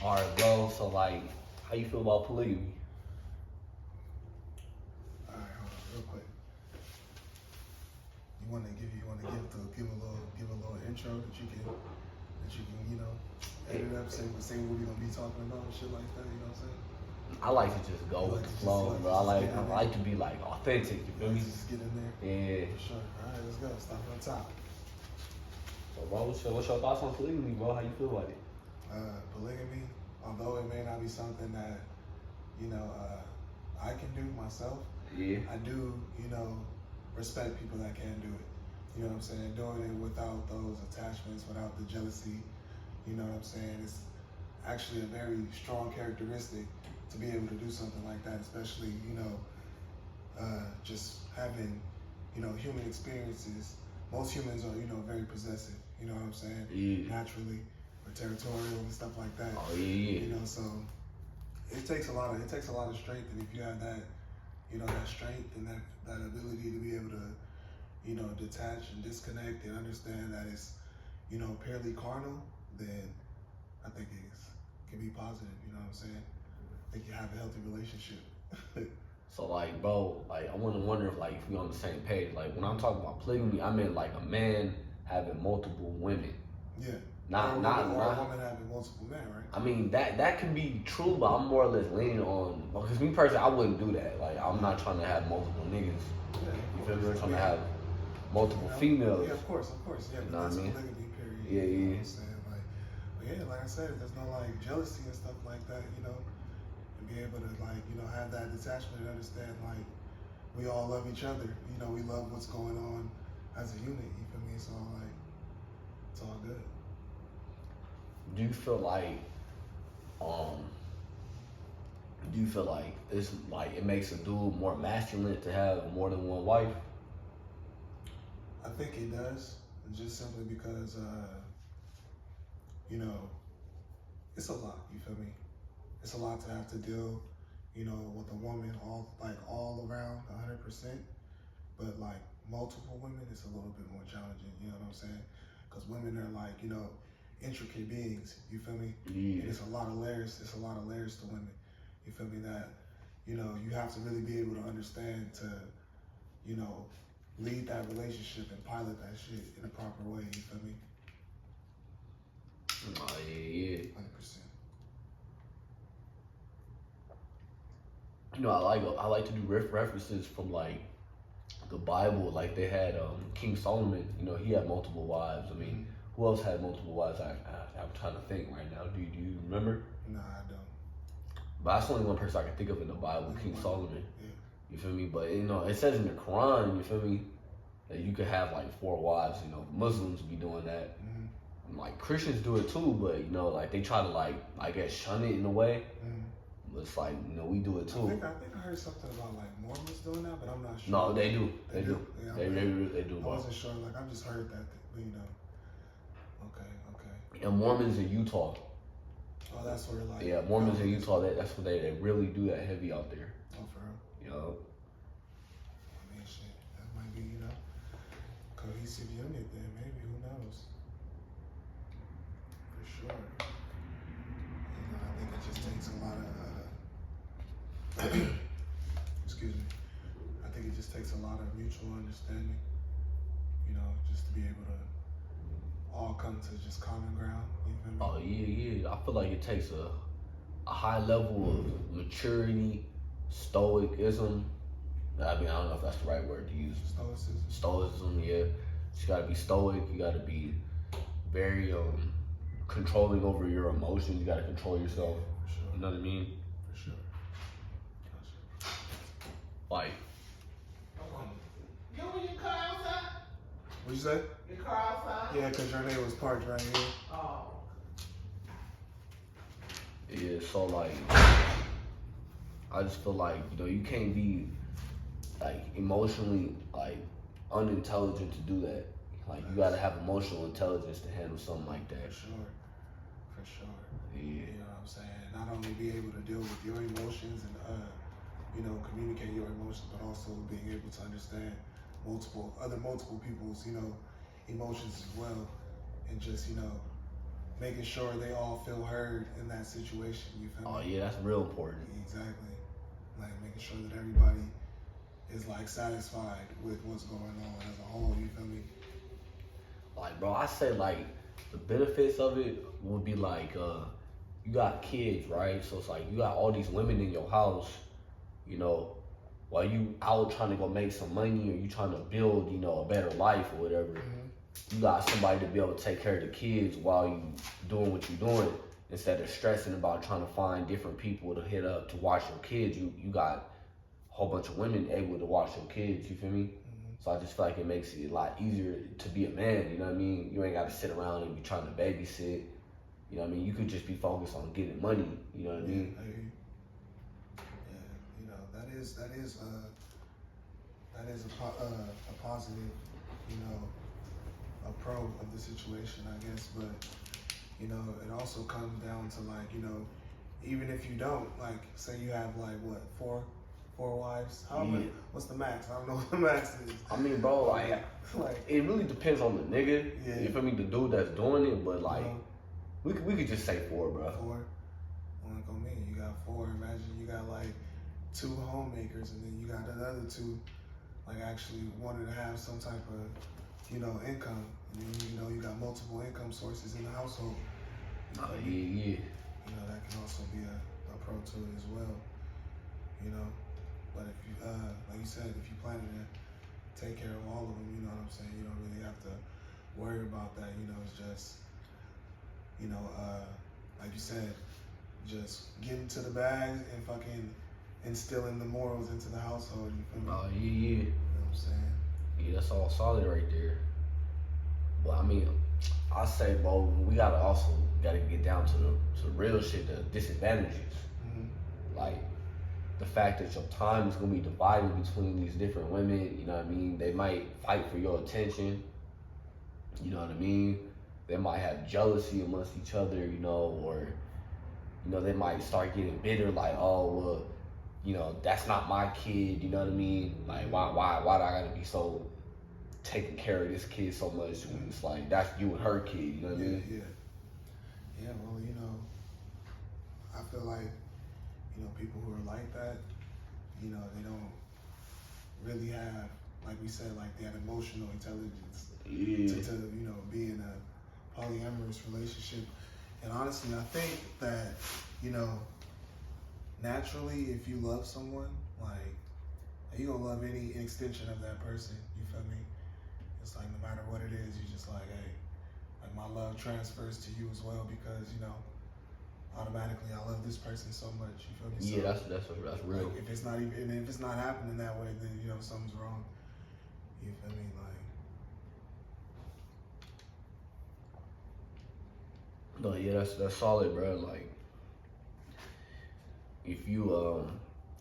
All right, bro. So like, how you feel about polygamy? All right, hold on, real quick. You want to give a little intro that you can edit up, say what we're gonna be talking about and shit like that. You know what I'm saying? I like to just go with the flow, bro. I like to be like authentic. You feel me? Just get in there. Yeah. For sure. All right, let's go. Start on top. So, bro, what's your thoughts on polygamy, bro? How you feel about it? Polygamy, although it may not be something that I can do myself. Yeah. I do, respect people that can do it. You know what I'm saying? Doing it without those attachments, without the jealousy. You know what I'm saying? It's actually a very strong characteristic to be able to do something like that, especially, just having, human experiences. Most humans are, very possessive, you know what I'm saying? Yeah. Naturally, or territorial and stuff like that. Oh yeah. So it takes a lot of strength, and if you have that, that strength and that ability to be able to, detach and disconnect and understand that it's, purely carnal, then I think it can be positive, you know what I'm saying? I think you have a healthy relationship. So like, bro, like I wonder if like if we on the same page. Like when I'm talking about polygamy, I mean like a man having multiple women. Yeah. Not a woman having multiple men, right? I mean that can be true, but I'm more or less leaning on because me personally, I wouldn't do that. Like I'm not trying to have multiple niggas. Yeah, you feel me? I'm trying to have multiple females. Yeah, of course. Yeah, you know what I mean? Polygamy period. Yeah, you know what I'm saying? Like I said, there's no like jealousy and stuff like that, and be able to have that detachment and understand like we all love each other. We love what's going on as a unit. You feel me? So like it's all good. Do you feel like it's like it makes a dude more masculine to have more than one wife? I think it does, just simply because it's a lot. You feel me? It's a lot to have to deal, with a woman all around 100%. But like multiple women, it's a little bit more challenging. You know what I'm saying? Because women are like intricate beings. You feel me? Yeah. And it's a lot of layers. It's a lot of layers to women. You feel me? That you have to really be able to understand to lead that relationship and pilot that shit in a proper way. You feel me? Oh yeah. 100%. I like to do references from like the Bible. Like they had King Solomon. He had multiple wives. I mean, who else had multiple wives? I'm trying to think right now. Do you remember? No, I don't. But that's the only one person I can think of in the Bible, King Solomon. Yeah. You feel me? But it says in the Quran, you feel me, that you could have like 4 wives. Muslims be doing that. Mm-hmm. Like Christians do it too, but like they try to like I guess shun it in a way. Mm-hmm. But it's like we do it too. I think I heard something about like Mormons doing that, but I'm not sure. No, they do. They do. Yeah, They do. I wasn't sure. Like I just heard that, but Okay. And Mormons in Utah. Oh, that's where like. Yeah, Mormons in Utah. That's where they really do that heavy out there. Oh, for real. I mean, shit. That might be cohesive unit then. Maybe, who knows? For sure. I think it just takes a lot of. Excuse me. I think it just takes a lot of mutual understanding. Just to be able to all come to just common ground. You feel me? Oh yeah. I feel like it takes a high level of maturity, stoicism. I mean, I don't know if that's the right word to use. Stoicism, yeah. You gotta be stoic. You gotta be very controlling over your emotions. You gotta control yourself. For sure. You know what I mean? For sure. Like. You when you car outside? What'd you say? Your car outside? Yeah, because your name was parked right here. Oh. Yeah, so like, I just feel like, you can't be like emotionally like unintelligent to do that. Like you gotta have emotional intelligence to handle something like that. For sure. Yeah. You know what I'm saying? Not only be able to deal with your emotions and communicate your emotions, but also being able to understand multiple people's, emotions as well. And just, making sure they all feel heard in that situation. You feel me? Oh yeah, that's real important. Exactly. Like making sure that everybody is like satisfied with what's going on as a whole. You feel me? Like, bro, I say like the benefits of it would be like, you got kids, right? So it's like you got all these women in your house, you know, while you out trying to go make some money or you trying to build, you know, a better life or whatever. You got somebody to be able to take care of the kids while you doing what you're doing, instead of stressing about trying to find different people to hit up to watch your kids. You got a whole bunch of women able to watch your kids. You feel me? So I just feel like it makes it a lot easier to be a man. You know what I mean? You ain't got to sit around and be trying to babysit. You know what I mean? You could just be focused on getting money. You know what I mean? Yeah, you know that is a positive, you know, a pro of the situation, I guess. But you know, it also comes down to like, you know, even if you don't, like, say you have like what, four wives? How many? What's the max? I don't know what the max is. I mean, bro, like it really depends on the nigga. Yeah. You feel me? The dude that's doing it, but like we could just say 4, bro. 4. Well, go me. You got 4. Imagine you got like 2 homemakers, and then you got another 2 like actually wanting to have some type of, you know, income. And then, you know, you got multiple income sources in the household. Oh yeah. You know, that can also be a pro to it as well. You know, but if you, like you said, if you planning to take care of all of them, you know what I'm saying, you don't really have to worry about that. You know, it's just, you know, like you said, just getting to the bags and fucking instilling the morals into the household. You feel me? Oh yeah. You know what I'm saying? Yeah, that's all solid right there. But I mean, I say, bro, we gotta get down to the real shit, the disadvantages. Like the fact that your time is gonna be divided between these different women. You know what I mean? They might fight for your attention. You know what I mean? They might have jealousy amongst each other. You know, or you know, they might start getting bitter, like, oh well, you know, that's not my kid. You know what I mean? Like, why do I gotta be so taking care of this kid so much when it's like that's you and her kid? You know what I mean? Yeah. Well, you know, I feel like, you know, people who are like that, you know, they don't really have, like we said, like they have emotional intelligence to you know, be in a polyamorous relationship. And honestly, I think that, you know, naturally, if you love someone, like, you're gonna love any extension of that person. You feel me? It's like no matter what it is, you just like, hey, like my love transfers to you as well because, you know, automatically I love this person so much. You feel me? Yeah, so, that's real. Like, if it's not even, and if it's not happening that way, then you know something's wrong. You feel me? Like, No, yeah, that's solid, bro. Like, if you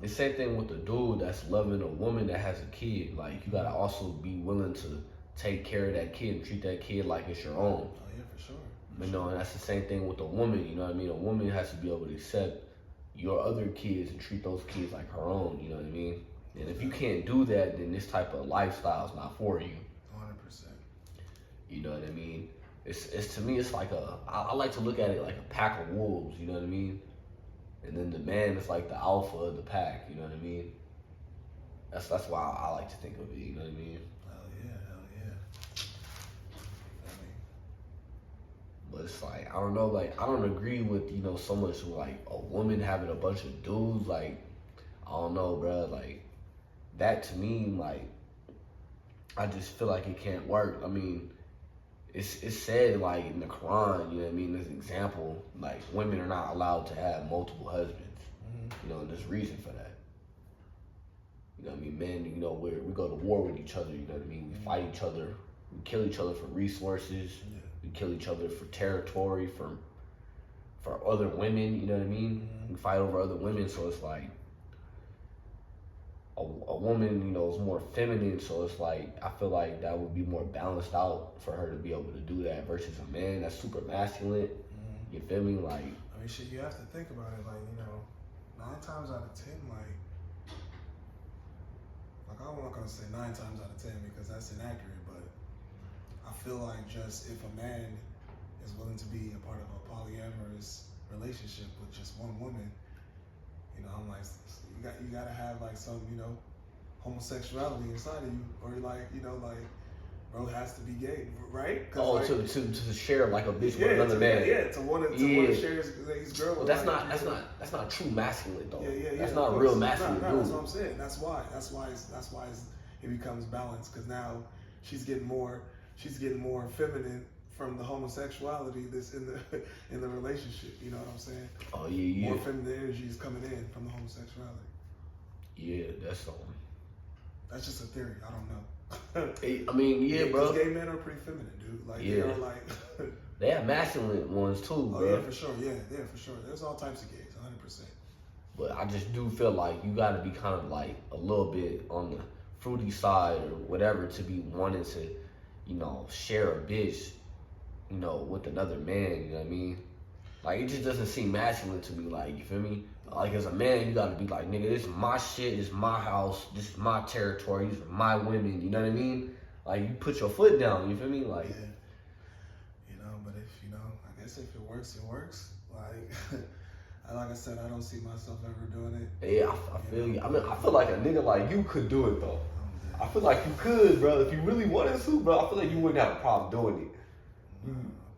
the same thing with the dude that's loving a woman that has a kid. Like, you gotta also be willing to take care of that kid and treat that kid like it's your own. oh yeah, for sure. You know, and that's the same thing with a woman. You know what I mean? A woman has to be able to accept your other kids and treat those kids like her own. You know what I mean? And if you can't do that, then this type of lifestyle is not for you. 100%. You know what I mean? It's to me, it's like I like to look at it like a pack of wolves. You know what I mean? And then the man is like the alpha of the pack. You know what I mean? That's why I like to think of it. You know what I mean? Hell yeah. But it's like, I don't know, like, I don't agree with, you know, so much like a woman having a bunch of dudes. Like, I don't know, bro. Like, that to me, like, I just feel like it can't work. I mean, it's said, like, in the Quran, you know what I mean, as an example, like, women are not allowed to have multiple husbands. You know, and there's reason for that. You know what I mean? Men, you know, we go to war with each other, you know what I mean? We fight each other. We kill each other for resources. We kill each other for territory, for other women, you know what I mean? We fight over other women, so it's like a woman, you know, is more feminine, so it's like I feel like that would be more balanced out for her to be able to do that versus a man that's super masculine. You feel me? Like, I mean, shit, you have to think about it, like, you know, 9 times out of 10, like I'm not gonna say 9 times out of 10 because that's inaccurate, but I feel like just if a man is willing to be a part of a polyamorous relationship with just one woman, you know, I'm like, you gotta have like some, you know, homosexuality inside of you, or like, you know, like, bro has to be gay, right? Oh, like, to share like a bitch with another man. Yeah, to want to share his girl. Well, that's not true masculine though. Yeah. That's not real masculine. No, that's what I'm saying. That's why it becomes balanced, because now she's getting more feminine from the homosexuality that's in the relationship. You know what I'm saying? Oh yeah. More feminine energy is coming in from the homosexuality. Yeah, that's something. That's just a theory. I don't know. I mean, yeah, bro. Because gay men are pretty feminine, dude. Like, they are like. They have masculine ones too, bro. Oh yeah, for sure. Yeah, for sure. There's all types of gays, 100%. But I just do feel like you gotta be kind of like a little bit on the fruity side or whatever to be wanting to, you know, share a bitch, you know, with another man. You know what I mean? Like, it just doesn't seem masculine to me. Like, you feel me? Like, as a man, you gotta be like, nigga, this is my shit, this is my house, this is my territory, these are my women, you know what I mean? Like, you put your foot down, you feel me? Like, yeah. You know, but if, you know, I guess if it works, it works. Like, like I said, I don't see myself ever doing it. Yeah, I feel you. I mean, I feel like a nigga like you could do it, though. I feel like you could, bro. If you really wanted to, bro, I feel like you wouldn't have a problem doing it. I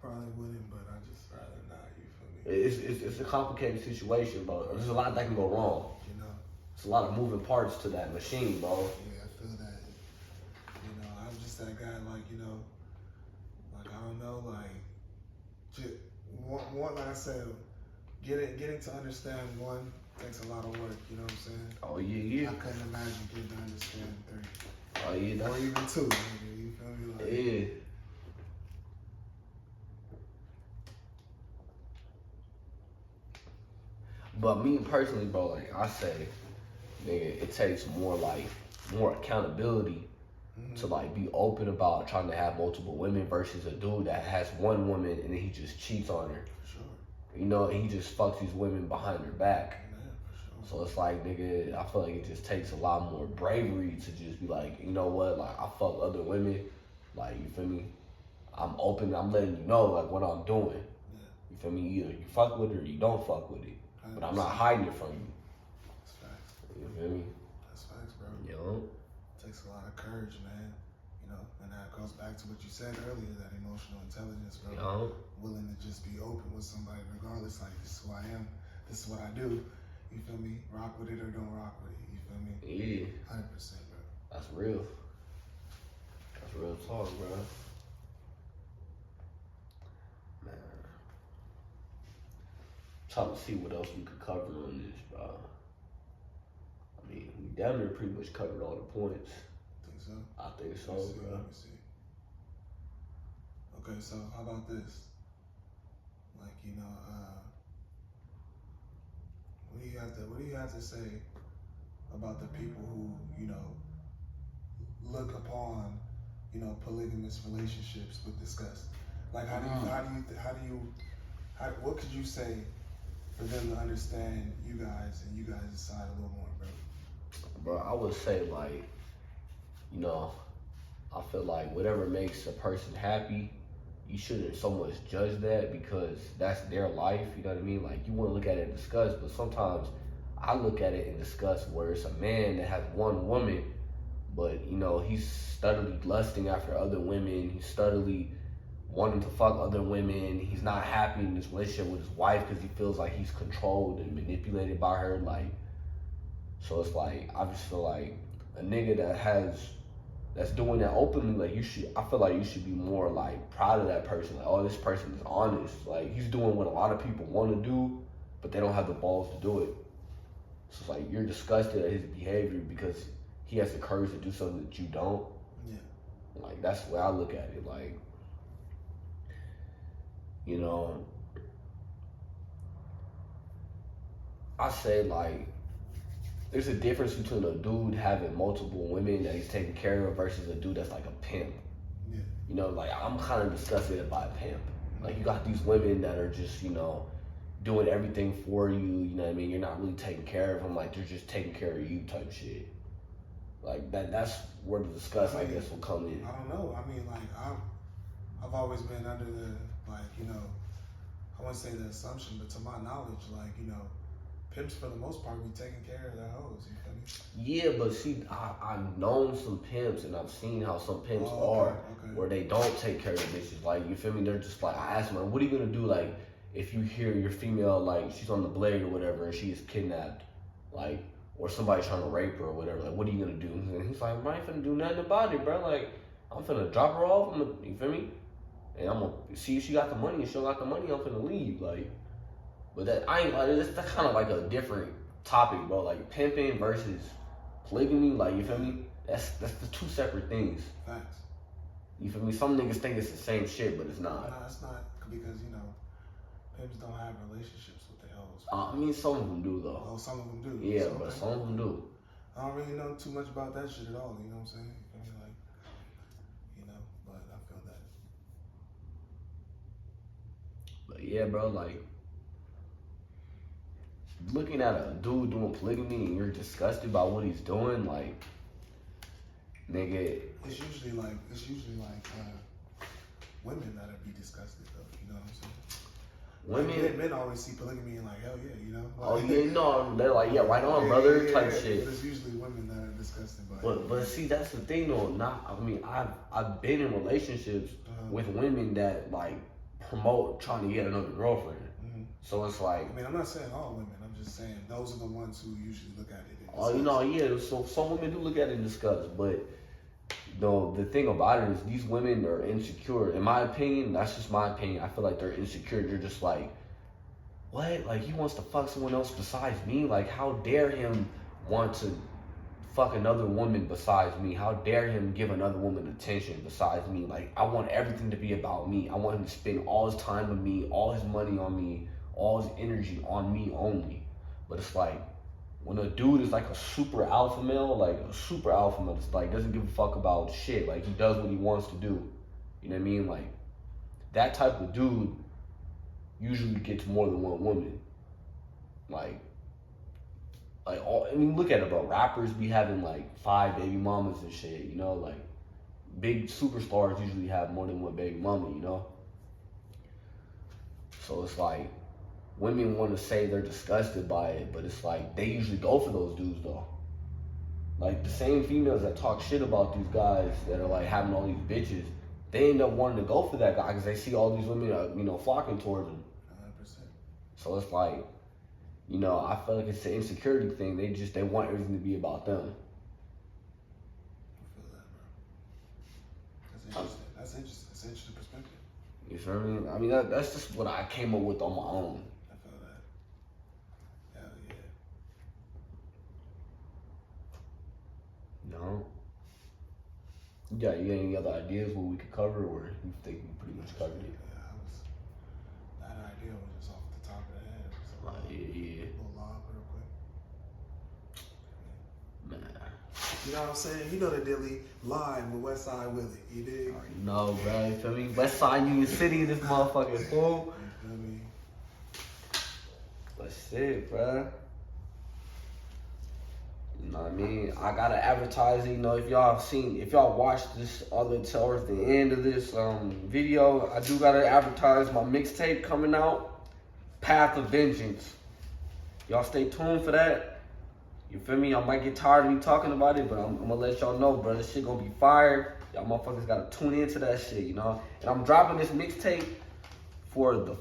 probably wouldn't, but I just rather not, you feel me? It's a complicated situation, bro. There's a lot that can go wrong. You know? It's a lot of moving parts to that machine, bro. Yeah, I feel that. You know, I'm just that guy, like, you know, like, I don't know, like, just, one like I said, getting to understand one takes a lot of work, you know what I'm saying? Oh, yeah. I couldn't imagine getting to understand 3. Oh, yeah. Or even 2, maybe, you feel me? Like, Yeah. But me personally, bro, like I say, nigga, it takes more accountability to like be open about trying to have multiple women versus a dude that has one woman and then he just cheats on her. For sure. You know, and he just fucks these women behind their back. Yeah, for sure. So it's like, nigga, I feel like it just takes a lot more bravery to just be like, you know what, like I fuck other women, like, you feel me? I'm open, I'm letting you know like what I'm doing. Yeah. You feel me? Either you fuck with it or you don't fuck with it. But I'm not hiding it from you. That's facts. You feel me? That's facts, bro. You know? It takes a lot of courage, man. You know, and that goes back to what you said earlier, that emotional intelligence, bro. You know? Willing to just be open with somebody regardless, like, this is who I am, this is what I do. You feel me? Rock with it or don't rock with it. You feel me? Yeah. 100%, bro. That's real. That's real talk, bro. Man. Trying to see what else we could cover on this, bro. I mean, we damn near pretty much covered all the points. Think so? I think so, Let me see, bro. let me see. Okay, so how about this? Like, you know, what do you have to say about the people who, you know, look upon, you know, polygamous relationships with disgust? Like, what could you say for them to understand you guys and you guys' side a little more, bro? Bro, I would say, like, you know, I feel like whatever makes a person happy, you shouldn't so much judge that because that's their life, you know what I mean? Like, you want to look at it in disgust, but sometimes I look at it in disgust where it's a man that has one woman, but, you know, he's steadily lusting after other women, he's steadily wanting to fuck other women, he's not happy in this relationship with his wife because he feels like he's controlled and manipulated by her, like, so it's like, I just feel like a nigga that's doing that openly, like, I feel like you should be more, like, proud of that person. Like, oh, this person is honest. Like, he's doing what a lot of people want to do, but they don't have the balls to do it. So it's like, you're disgusted at his behavior because he has the courage to do something that you don't. Yeah. Like, that's the way I look at it. Like, you know, I say, like, there's a difference between a dude having multiple women that he's taking care of versus a dude that's like a pimp. Yeah. You know, like, I'm kind of disgusted by a pimp. Like, you got these women that are just, you know, doing everything for you, you know what I mean? You're not really taking care of them, like, they're just taking care of you type shit. Like, that's where the disgust, I guess, will come in. I don't know. I mean, like, I've always been under the, like, you know, I wouldn't say the assumption, but to my knowledge, like, you know, pimps for the most part be taking care of their hoes, you feel me? Yeah, but see, I've known some pimps and I've seen how some pimps are where they don't take care of bitches. Like, you feel me? They're just like, I asked them, what are you gonna do, like, if you hear your female, like, she's on the blade or whatever and she is kidnapped, like, or somebody trying to rape her or whatever, like, what are you gonna do? And he's like, I ain't finna do nothing about it, bro. Like, I'm finna drop her off, you feel me? And I'm gonna see if she got the money. If she don't got the money, I'm finna leave. Like, but that I ain't like that's kind of like a different topic, bro. Like pimping versus polygamy. Like, you feel me? That's the two separate things. Facts. You feel me? Some niggas think it's the same shit, but it's not. No, it's not, because, you know, pimps don't have relationships with their hoes. I mean, some of them do though. Oh, some of them do. Yeah, but some of them do. I don't really know too much about that shit at all. You know what I'm saying? I mean, like, you know, but I feel that. But yeah, bro, like, looking at a dude doing polygamy and you're disgusted by what he's doing, like, nigga. It's usually like women that'll be disgusted though. You know what I'm saying? Women, like, men always see polygamy and like, hell yeah, you know. Like, oh yeah, no, they're like, yeah, right on, brother, type shit. But it's usually women that are disgusted by it. But see, that's the thing though. I mean, I've been in relationships with women that like promote trying to get another girlfriend. So it's like, I mean, I'm not saying all women. I'm just saying those are the ones who usually look at it. Oh, you know, yeah. So some women do look at it in disgust, but the thing about it is these women are insecure. In my opinion, that's just my opinion. I feel like they're insecure. They're just like, what? Like, he wants to fuck someone else besides me? Like, how dare him want to fuck another woman besides me? How dare him give another woman attention besides me? Like, I want everything to be about me. I want him to spend all his time on me, all his money on me, all his energy on me only. But it's like, when a dude is like a super alpha male, it's like doesn't give a fuck about shit. Like, he does what he wants to do. You know what I mean? Like, that type of dude usually gets more than one woman. Like all, I mean, look at it, bro. Rappers be having like 5 baby mamas and shit, you know? Like, big superstars usually have more than one baby mama, you know? So it's like, women want to say they're disgusted by it, but it's like, they usually go for those dudes though. Like, the same females that talk shit about these guys that are like having all these bitches, they end up wanting to go for that guy because they see all these women, you know, flocking towards him. 100%. So it's like, you know, I feel like it's an insecurity thing. They want everything to be about them. I feel that, bro. That's interesting. That's an interesting perspective. You feel me? I mean, that's just what I came up with on my own. I feel that. Hell yeah. No. You got any other ideas what we could cover, or you think we pretty much covered it? Yeah, that idea was just off the top of the head. So, Yeah. A little lob real quick. Man. You know what I'm saying? You know the dilly live with Westside Willie. You dig? No, bro. You feel me? Westside Union City, this motherfucking fool. You feel me? That's it, bro. You know what I mean? I gotta advertise it. You know, if y'all watched this towards the end of this video, I do gotta advertise my mixtape coming out, Path of Vengeance. Y'all stay tuned for that. You feel me? I might get tired of me talking about it, but I'm gonna let y'all know, bro. This shit gonna be fire. Y'all motherfuckers gotta tune into that shit, you know? And I'm dropping this mixtape for the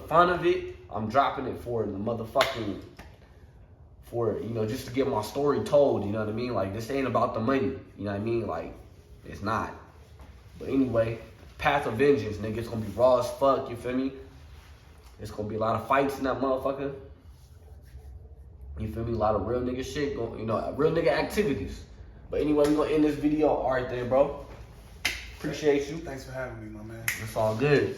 fun of it. I'm dropping it for the motherfucking, you know, just to get my story told, you know what I mean? Like, this ain't about the money, you know what I mean? Like, it's not. But anyway, Path of Vengeance, nigga, it's gonna be raw as fuck, you feel me? It's gonna be a lot of fights in that motherfucker. You feel me? A lot of real nigga shit, you know, real nigga activities. But anyway, we gonna end this video. All right then, bro. Appreciate you. Thanks for having me, my man. It's all good.